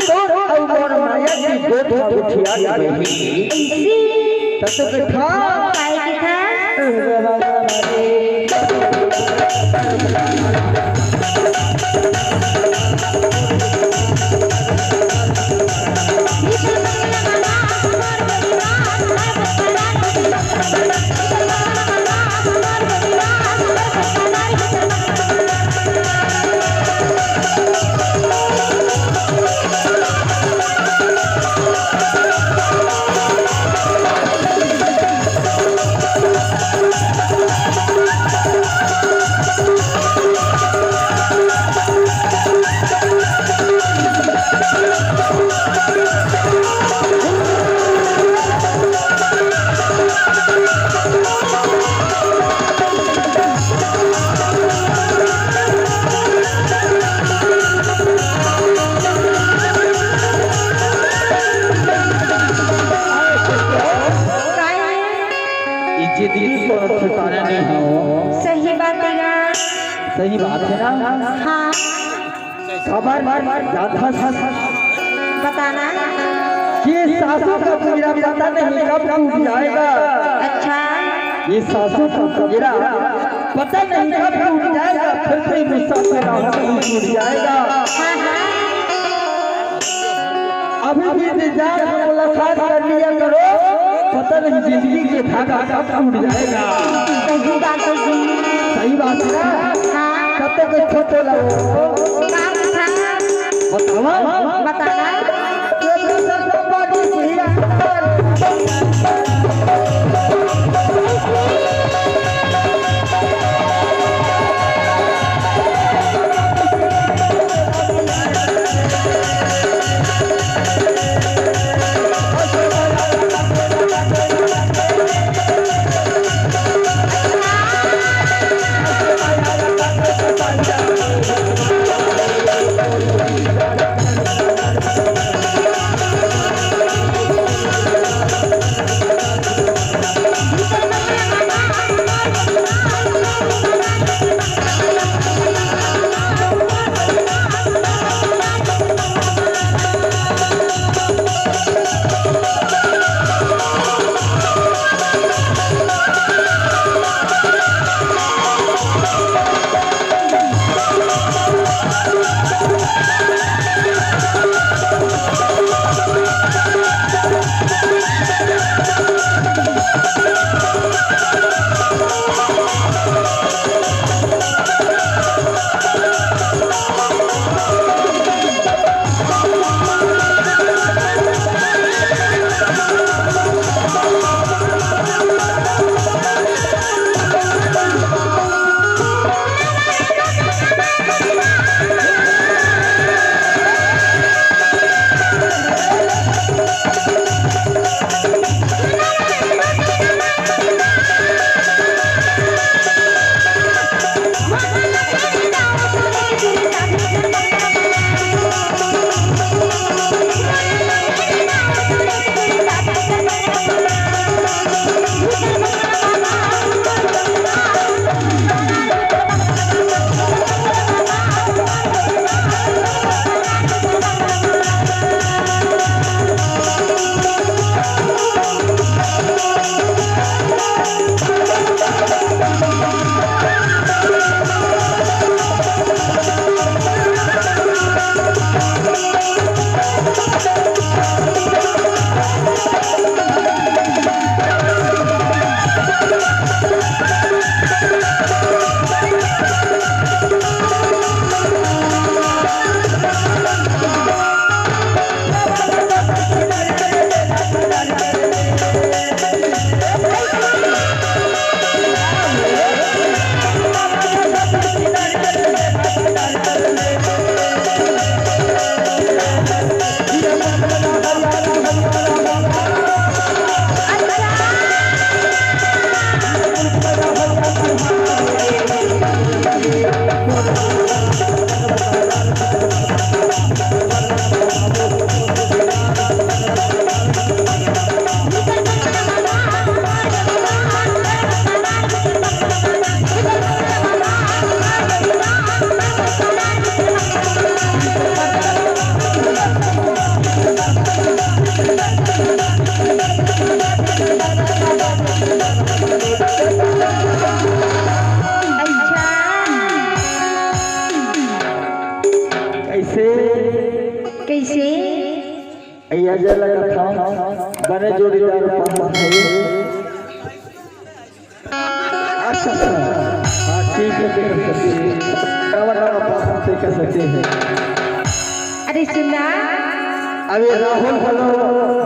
तो और मोर माया की गोद में उठिया गई तब तक था काय की था दीदी को ठिकाना नहीं हो। सही बात है। सही बात है ना। हाँ खबर बताना ये सासू का कजरा पता नहीं कब टूट जाएगा। अच्छा ये सासू का कजरा पता नहीं कब टूट जाएगा। फिर से गुस्सा से टूट जाएगा। हाँ हाँ अभी भी इंतजार में मुलाकात कर लिया करो। पता नहीं जिंदगी के धागा कब टूट जाएगा। सही बात है जी। सही बात है ना। हाँ कब तक छोटे लगो बताना बताना ये जे लगा था बने जोड़ीदार पसंद है अच्छा हाँ ठीक है देख सकते हैं क्या पसंद कर सकते हैं अरे सुना अभी राहुल बोलो